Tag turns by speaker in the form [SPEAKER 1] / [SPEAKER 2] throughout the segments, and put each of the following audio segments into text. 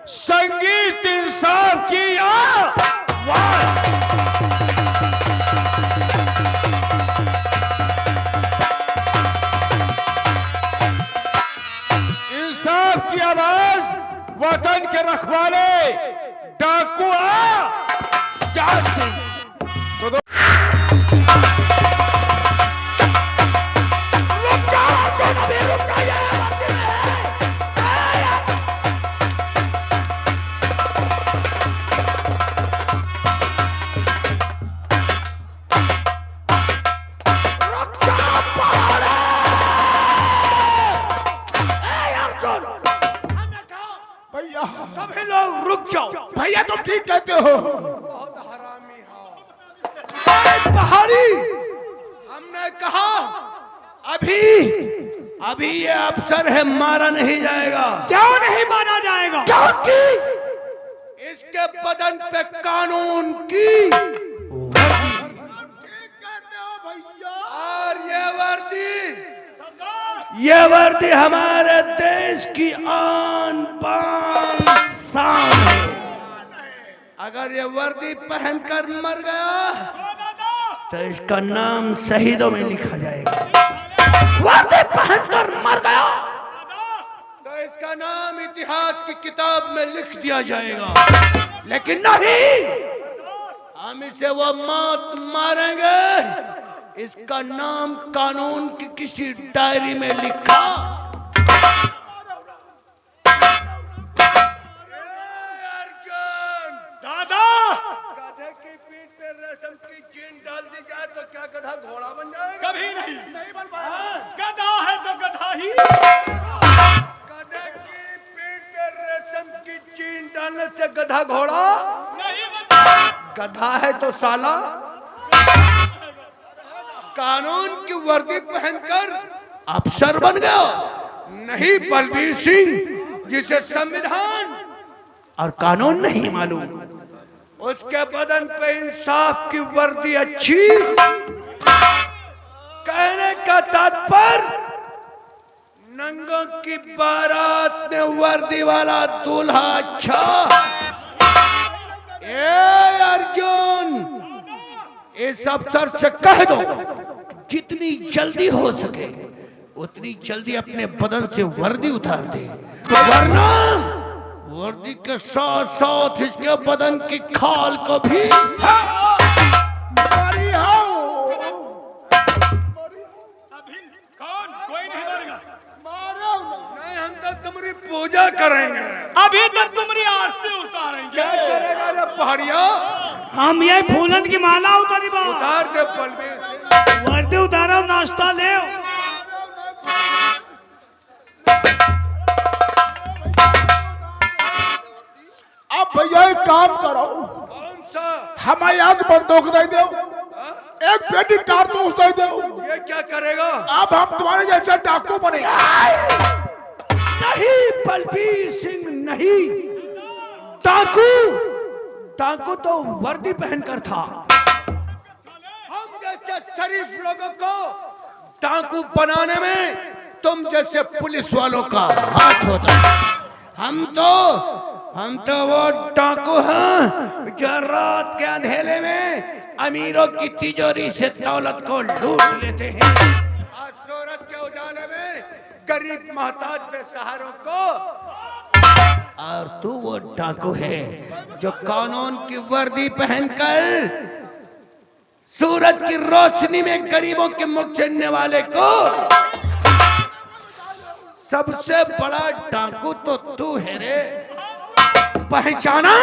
[SPEAKER 1] संगीत इंसाफ की आवाज। इंसाफ की आवाज, वतन के रखवाले डाकू जाट सिंह।
[SPEAKER 2] भैया
[SPEAKER 1] सभी लोग रुक जाओ।
[SPEAKER 2] भैया तुम ठीक कहते हो।
[SPEAKER 1] बहुत हरामी हो पहाड़ी। हमने कहा अभी ये अफसर है, मारा नहीं जाएगा।
[SPEAKER 2] क्यों नहीं माना जाएगा?
[SPEAKER 1] क्योंकि इसके बदन पे कानून की वर्दी।
[SPEAKER 2] ठीक कहते हो भैया।
[SPEAKER 1] और ये वर्दी हमारे देश की आन बान शान है। अगर ये वर्दी पहनकर मर गया तो इसका नाम शहीदों में लिखा जाएगा। वर्दी पहनकर मर गया तो इसका नाम इतिहास की किताब में लिख दिया जाएगा। लेकिन नहीं, हम इसे वो मौत मारेंगे। इसका नाम कानून की किसी डायरी में लिखा। अर्जुन
[SPEAKER 2] दादा,
[SPEAKER 1] गधे की पीठ पे रेशम की चेन डाल दी जाए तो क्या गधा घोड़ा बन जाएगा?
[SPEAKER 2] कभी नहीं बन पाएगा। गधा है तो गधा ही।
[SPEAKER 1] गधे की पीठ पे रेशम की चेन डालने से गधा घोड़ा
[SPEAKER 2] नहीं बनता।
[SPEAKER 1] गधा है तो साला कानून की वर्दी पहनकर अफसर बन गया। नहीं बलबीर सिंह, जिसे संविधान और कानून नहीं मालूम, उसके बदन पे इंसाफ की वर्दी अच्छी। कहने का तात्पर्य, नंगों की बारात में वर्दी वाला दूल्हा अच्छा। ए अर्जुन, इस अफसर से कह दो जितनी जल्दी हो सके उतनी जल्दी अपने बदन से वर्दी उतार दे, वरना वर्दी के साथ साथ इसके बदन की खाल को भी
[SPEAKER 2] मारी हो। अभी कौन? कोई नहीं मारेगा। मारो
[SPEAKER 1] नहीं, हम तो तुम्हारी पूजा करेंगे।
[SPEAKER 2] अभी तक तुम्हारी आरती उतारेंगे।
[SPEAKER 1] क्या करेगा रे पहाड़िया?
[SPEAKER 2] हम ये फूलन की माला उतारी बा।
[SPEAKER 1] उतार दे बलबीर।
[SPEAKER 2] वर्दी उतारो, नाश्ता ले। अब भैया एक काम करो,
[SPEAKER 1] कौन सा?
[SPEAKER 2] हमें आग बंदूक दे दो, एक पेटी कारतूस दे दो।
[SPEAKER 1] ये क्या करेगा?
[SPEAKER 2] अब हम तुम्हारे जैसा डाकू बने।
[SPEAKER 1] नहीं बलबीर सिंह, नहीं। डाकू तो वर्दी पहनकर था। हम जैसे शरीफ लोगों को डाकू बनाने में तुम जैसे पुलिस वालों का हाथ होता है। हम तो वो डाकू हैं जो रात के अंधेरे में अमीरों की तिजोरी से दौलत को लूट लेते हैं और सूरज के उजाले में गरीब मोहताज बेसहारों को। और तू वो डाकू है जो कानून की वर्दी पहनकर सूरज की रोशनी में गरीबों के मुख छीनने वाले को। सबसे बड़ा डाकू तो तू है रे, पहचाना?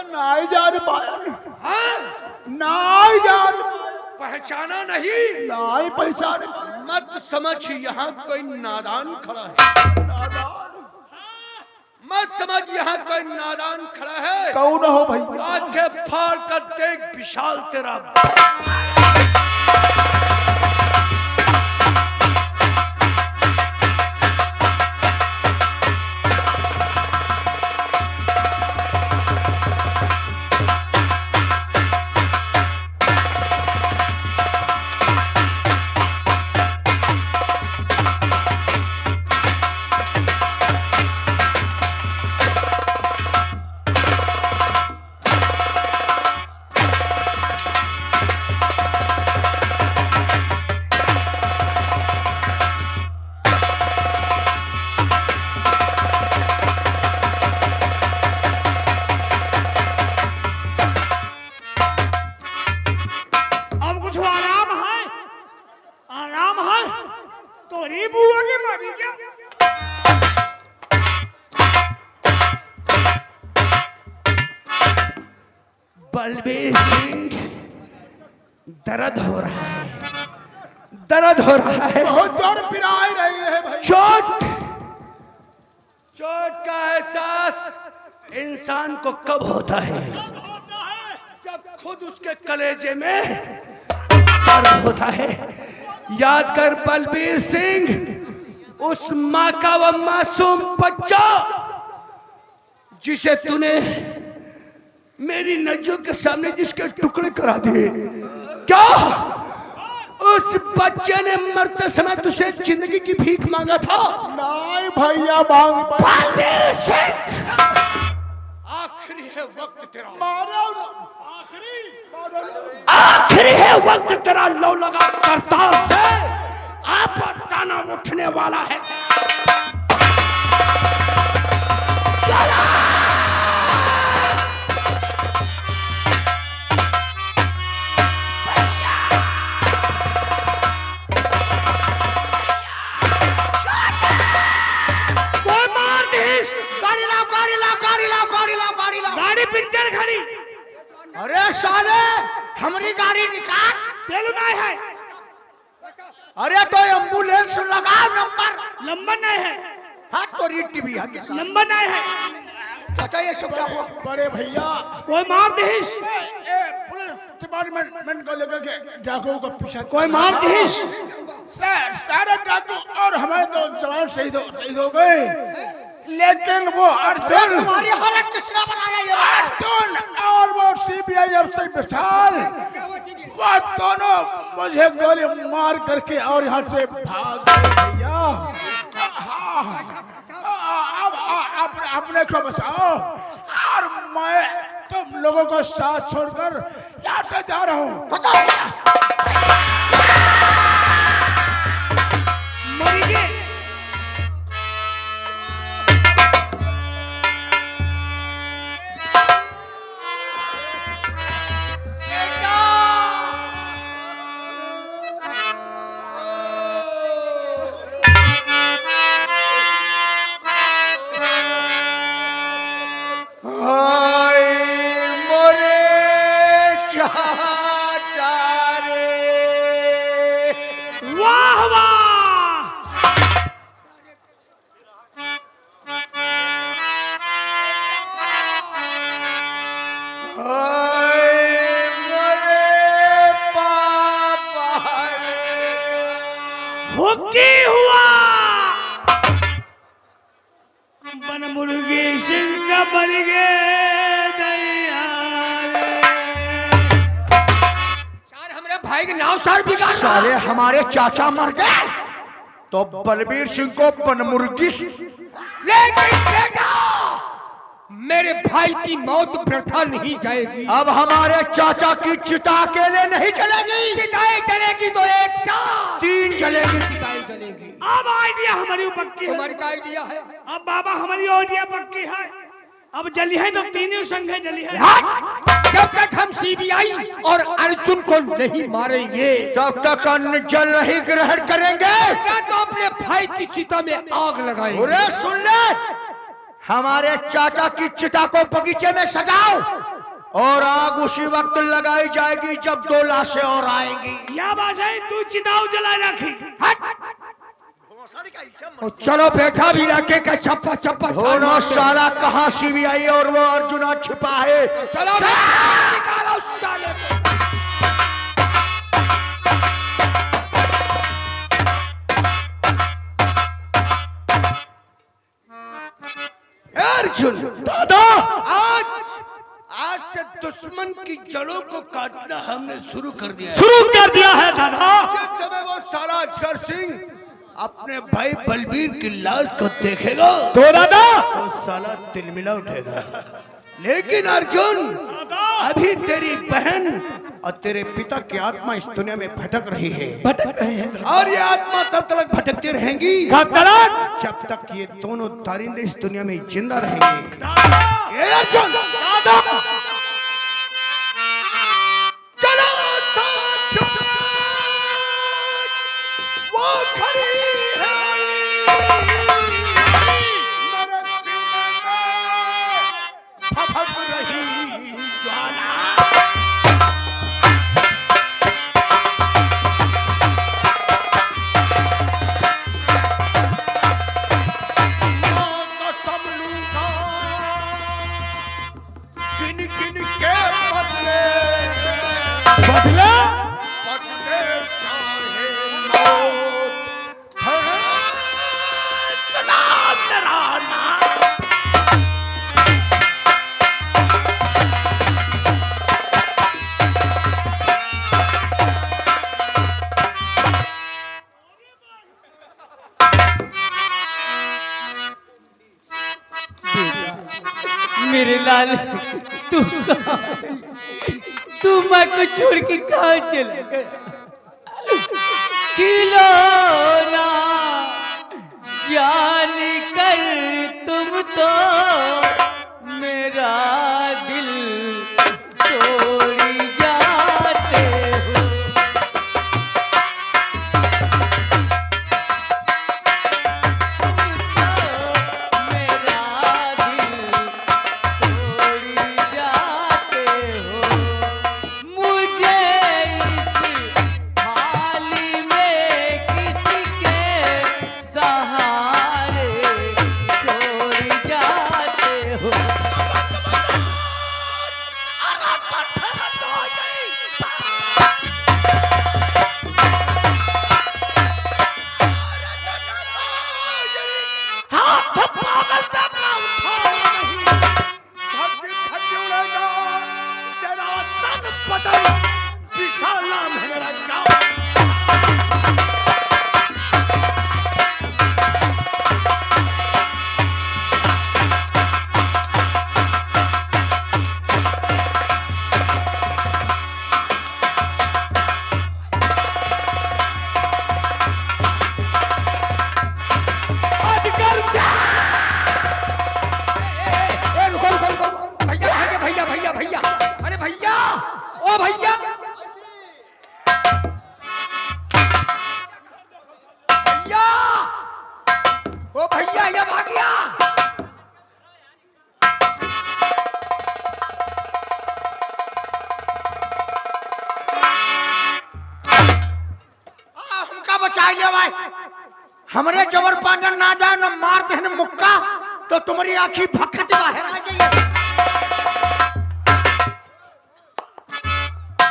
[SPEAKER 2] नाई जान पाया।
[SPEAKER 1] हाँ?
[SPEAKER 2] नाई जान
[SPEAKER 1] पहचाना नहीं?
[SPEAKER 2] नाई पहचान।
[SPEAKER 1] मत समझ यहाँ कोई नादान खड़ा है। मत समझ यहाँ कोई नादान खड़ा है।
[SPEAKER 2] कौन हो भाई?
[SPEAKER 1] आंखें फाड़ कर देख विशाल तेरा। बलबीर सिंह, दर्द हो रहा है, दर्द हो रहा है।
[SPEAKER 2] बहुत जोर पिराई रही है भाई।
[SPEAKER 1] चोट का एहसास इंसान को कब होता है? जब खुद उसके कलेजे में दर्द होता है। याद कर बलबीर सिंह, उस माँ का वो मासूम बच्चा जिसे तूने मेरी नजरों के सामने जिसके टुकड़े करा दिए, क्या उस बच्चे ने मरते समय तुझसे जिंदगी की भीख मांगा था?
[SPEAKER 2] नहीं भैया मांग
[SPEAKER 1] बलबीर सिंह, आखिरी है वक्त तेरा, आखिरी है वक्त तेरा। लो लगा करताल से आप ताना उठने वाला है।
[SPEAKER 3] गाड़ी पिंजर खड़ी।
[SPEAKER 1] अरे साले, हमारी गाड़ी निकाल।
[SPEAKER 3] तेलू नहीं है।
[SPEAKER 1] अरे तो एम्बुलेंस लगा,
[SPEAKER 3] नंबर नहीं है।
[SPEAKER 1] हाँ तो रीटी भी है,
[SPEAKER 3] नंबर नहीं है।
[SPEAKER 1] चाचा ये सब क्या हुआ?
[SPEAKER 2] बड़े भैया
[SPEAKER 3] कोई मार दीस,
[SPEAKER 2] पुलिस डिपार्टमेंट को लेकर के डाकुओं का पीछा।
[SPEAKER 3] कोई मार दीस।
[SPEAKER 2] सारे डाकू और हमारे तो जवान शहीद हो गए, लेकिन वो अर्जुन,
[SPEAKER 1] हमारी हालत किसने बनाया ये?
[SPEAKER 2] अर्जुन और वो सीबीआई अफसर विशाल, वो दोनों मुझे गोली मार करके और यहाँ से भाग गए भैया। अब अपने को बचाओ और मैं तुम लोगों को साथ छोड़कर यहाँ से जा रहा हूँ।
[SPEAKER 3] मरेंगे। वाह वाह। हुक्की हुआ बन मुर्गी सिंह बन
[SPEAKER 1] भाई के नाव सार बिगाड़। साले हमारे चाचा मर गए तो बलबीर सिंह को बनमुर्गी। लेकिन बेटा, मेरे भाई की मौत व्यर्थ नहीं जाएगी। अब हमारे चाचा की चिता अकेले नहीं जलेगी। चिताएं जलेगी तो एक साथ 3 जलेगी। चिताएं जलेगी।
[SPEAKER 3] अब आइडिया हमारी पक्की है।
[SPEAKER 1] हमारी क्या आइडिया है?
[SPEAKER 3] अब बाबा हमारी आइडिया पक्की है। अब जली है तो तीनों संघे जली है।
[SPEAKER 1] जब तक हम सीबीआई और अर्जुन को नहीं मारेंगे तब तक अन्न जल नहीं ग्रहण करेंगे। मैं तो अपने भाई की चिता में आग लगाएंगे। अरे सुन ले, हमारे चाचा की चिता को बगीचे में सजाओ और आग उसी वक्त लगाई जाएगी जब 2 लाशें और आएंगी।
[SPEAKER 3] या बात है, तू चिताओ जला रखी।
[SPEAKER 1] चलो बेटा भी रखे का चप्पा चप्पा। दोनों साला कहाँ सीबीआई और वो अर्जुना छिपा है। चलो निकालो साले को। अर्जुन दादा, आज से दुश्मन की जड़ों को काटना हमने शुरू कर दिया है
[SPEAKER 3] दादा।
[SPEAKER 1] जिस समय वो साला अजगर सिंह अपने भाई बलबीर की लाश को देखेगा
[SPEAKER 3] तो दादा
[SPEAKER 1] तो साला तिलमिला उठेगा। लेकिन अर्जुन, अभी तेरी बहन और तेरे पिता की आत्मा इस दुनिया में भटक रही है। और ये आत्मा तब तक भटकती रहेंगी जब तक ये दोनों तारिंदे इस दुनिया में जिंदा रहेंगे। ये अर्जुन दादा, चलो साथियों, वो खड़ी है मेरे सीने में, फफक रही ज्वाला। किन किन के बदले
[SPEAKER 3] बदला
[SPEAKER 1] बदले चाहे मौत है सलाम मेरा नाम।
[SPEAKER 4] मेरे लाल तू माँ को छोड़ के कहाँ चला गया? खिलौना जान कर तुम तो मेरा दिल तोड़ी जाते हो।
[SPEAKER 2] हमरे जबर पांजन ना जाए न मार दे न मुक्का तो तुम्हारी आंखी भक्कत बाहर आ जाइए।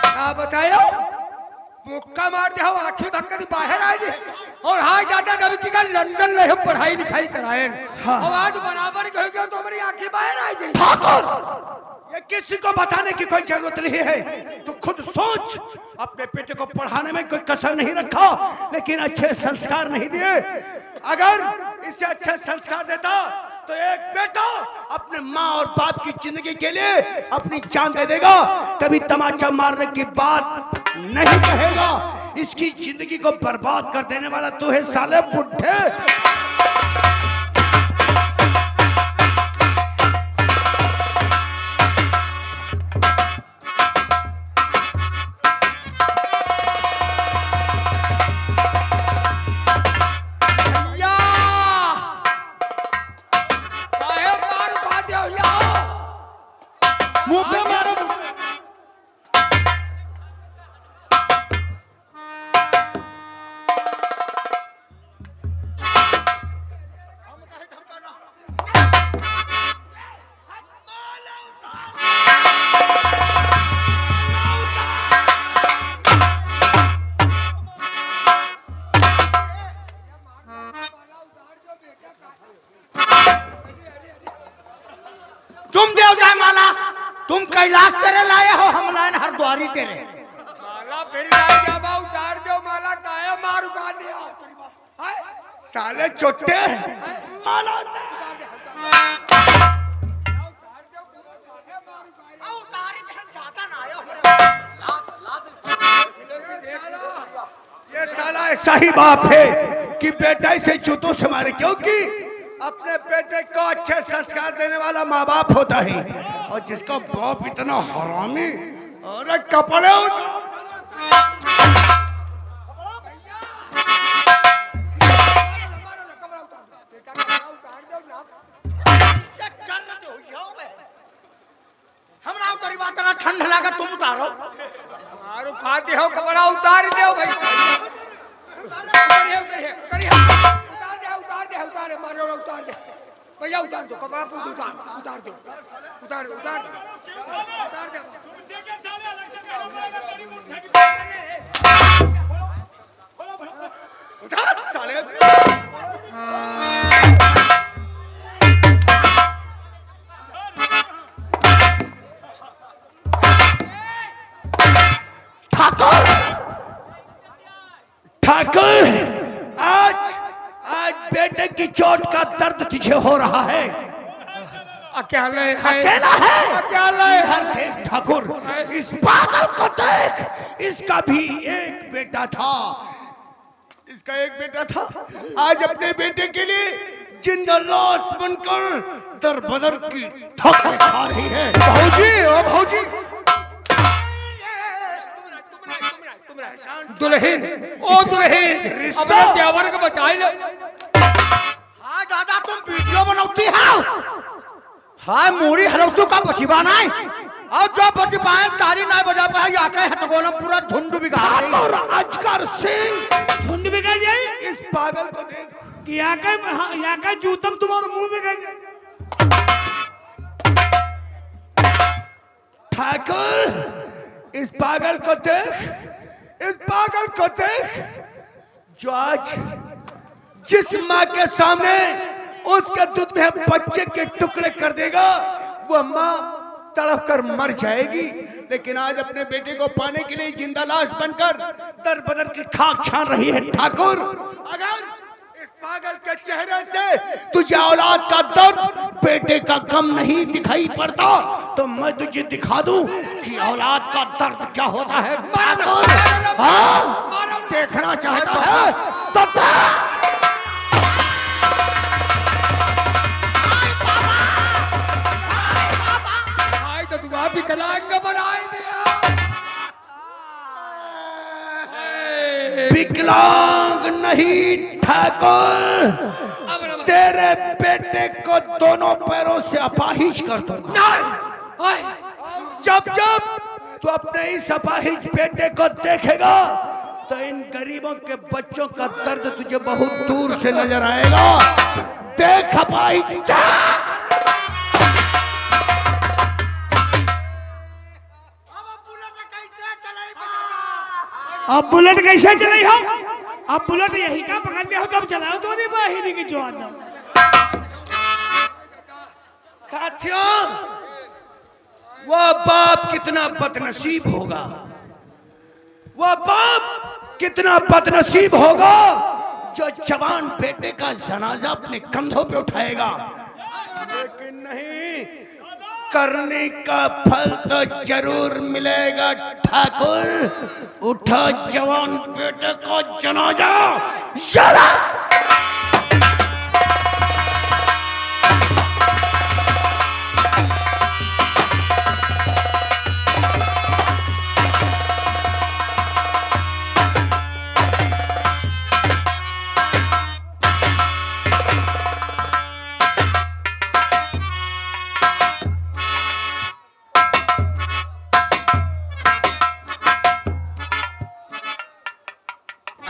[SPEAKER 1] क्या बतायो मुक्का मार दे हो आंखी भक्कत बाहर आ जाए। और हाँ दादा कभी की लंदन में हम पढ़ाई लिखाई कराए और आज बराबर कहोगे तो हमारी आंखें बाहर आ जाए।
[SPEAKER 5] ठाकुर ये किसी को बताने की कोई जरूरत नहीं है, तू खुद सोच। अपने बेटे को पढ़ाने में कोई कसर नहीं रखा, लेकिन अच्छे संस्कार नहीं दिए। अगर इसे अच्छे संस्कार देता तो एक बेटा अपने माँ और बाप की जिंदगी के लिए अपनी जान दे देगा, कभी तमाचा मारने की बात नहीं कहेगा। इसकी जिंदगी को बर्बाद कर देने वाला तू है साले बुढ़े।
[SPEAKER 2] तुम देव जाए माला, तुम कैलाश तेरे लाए हो, हम लाए हरद्वारी तेरे।
[SPEAKER 1] माला फिर लाए जा बा उतार दो माला काया मार उठा दे
[SPEAKER 5] साले चोटे माला
[SPEAKER 1] उतार दे
[SPEAKER 5] ये साला ऐसा ही बाप है कि बेटा इसे जूतों से मारे, क्योंकि अपने बेटे को अच्छे संस्कार देने वाला माँ बाप होता है। और जिसका बाप इतना हरामी और कपड़े
[SPEAKER 2] ठंड लगा तुम उतारो।
[SPEAKER 1] मारू खाते हो कपड़ा उतार दो भाई। उतार दे मारो उतार दे भैया उतार दो कपड़ा पूछ उतार दो उतार उतार उतार दे उतार साले
[SPEAKER 5] ठाकुर आज आज बेटे की चोट का दर्द तुझे हो रहा है।
[SPEAKER 1] अकेले है
[SPEAKER 5] अकेला है
[SPEAKER 1] अकेले है
[SPEAKER 5] देख ठाकुर इस पागल को देख इसका भी एक बेटा था इसका एक बेटा था आज अपने बेटे के लिए जिंदा लाश बनकर दर बदर की ठोकरें खा रही है।
[SPEAKER 2] भाऊजी ओ भाऊजी
[SPEAKER 1] दुल्हन ओ दुल्हन अपने देवर को बचाई लो।
[SPEAKER 2] हाँ दादा तुम वीडियो बनाती हो हाँ मूरी हलौतू का बचिबा नहीं और जो बच पाए तारी नहीं बजा पाए या कहे हतगोलम पूरा झुंड बिगाड़ रही
[SPEAKER 5] और अजगर सिंह
[SPEAKER 3] झुंड बिगड़ जाए
[SPEAKER 5] इस पागल को देख
[SPEAKER 3] कि यहाँ का जूतम तुम्हारे मुंह बिगड़ जाए।
[SPEAKER 5] ठाकुर इस पागल को देख जो आज जिस माँ के सामने उसके दूध में बच्चे के टुकड़े कर देगा वो माँ तड़प कर मर जाएगी लेकिन आज अपने बेटे को पाने के लिए जिंदा लाश बनकर दर बदर की खाक छान रही है। ठाकुर अगर इस पागल के चेहरे से तुझे औलाद का दर्द बेटे का गम नहीं दिखाई पड़ता तो मैं तुझे दिखा दूं कि औलाद का दर्द क्या होता है। हाँ देखना चाहता है तो
[SPEAKER 1] तो तुम आप विकलांग बनाए दिया।
[SPEAKER 5] विकलांग नहीं ठाकुर तेरे बेटे को दोनों पैरों से अपाहिज कर दूंगा। जब तू अपने इस अपाहिज बेटे को देखेगा तो इन गरीबों के बच्चों का दर्द तुझे बहुत दूर से नजर आएगा। देख अपाहिज
[SPEAKER 3] अब बुलेट कैसे चलाई हो अब बुलेट यही का पकड़ लिया हो तब चलाओ तो नहीं बाहिनी की जो आता
[SPEAKER 5] साथियों वह बाप कितना बदनसीब होगा वह बाप कितना बदनसीब होगा जो जवान बेटे का जनाजा अपने कंधों पे उठाएगा लेकिन नहीं करने का फल तो जरूर मिलेगा। ठाकुर उठा जवान बेटे का जनाजा चला।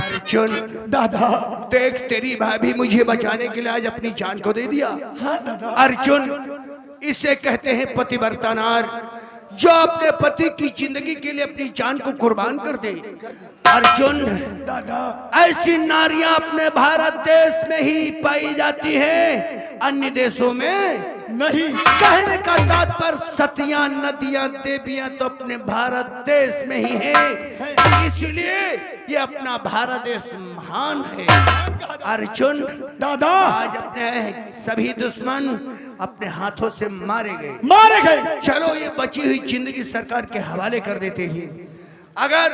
[SPEAKER 5] अर्जुन दादा देख तेरी भाभी मुझे बचाने के लिए आज अपनी जान को दे दिया। हाँ दादा अर्जुन इसे कहते हैं पतिव्रता नार जो अपने पति की जिंदगी के लिए अपनी जान को कुर्बान कर दे। अर्जुन दादा ऐसी नारियां अपने भारत देश में ही पाई जाती हैं अन्य देशों में नहीं। कहने का तात्पर्य सतियां नदियां देवियां तो अपने भारत देश में ही है इसलिए ये अपना भारत देश महान है। अर्जुन दादा आज अपने सभी दुश्मन अपने हाथों से मारे गए। चलो ये बची हुई जिंदगी सरकार के हवाले कर देते हैं। अगर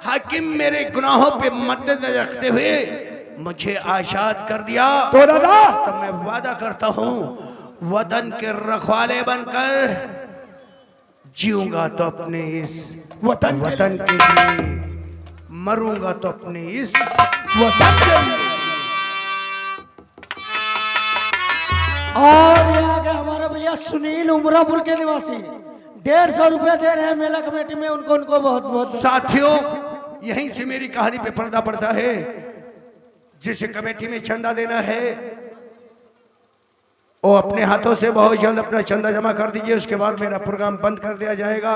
[SPEAKER 5] हाकिम मेरे गुनाहों पे मद्देनजर रखते हुए मुझे आजाद कर दिया तो दादा तो मैं वादा करता हूँ वतन के रखवाले बनकर जीऊंगा तो अपने इस वतन के लिए मरूंगा तो अपने इस वतन के लिए।
[SPEAKER 4] और यहाँ के हमारे भैया सुनील उमरापुर के निवासी 150 रुपए दे रहे हैं मेला कमेटी में उनको बहुत बहुत
[SPEAKER 5] साथियों यहीं से मेरी कहानी पे पर्दा पड़ता है। जिस कमेटी में चंदा देना है वो अपने हाथों से बहुत जल्द अपना चंदा जमा कर दीजिए, उसके बाद मेरा प्रोग्राम बंद कर दिया जाएगा।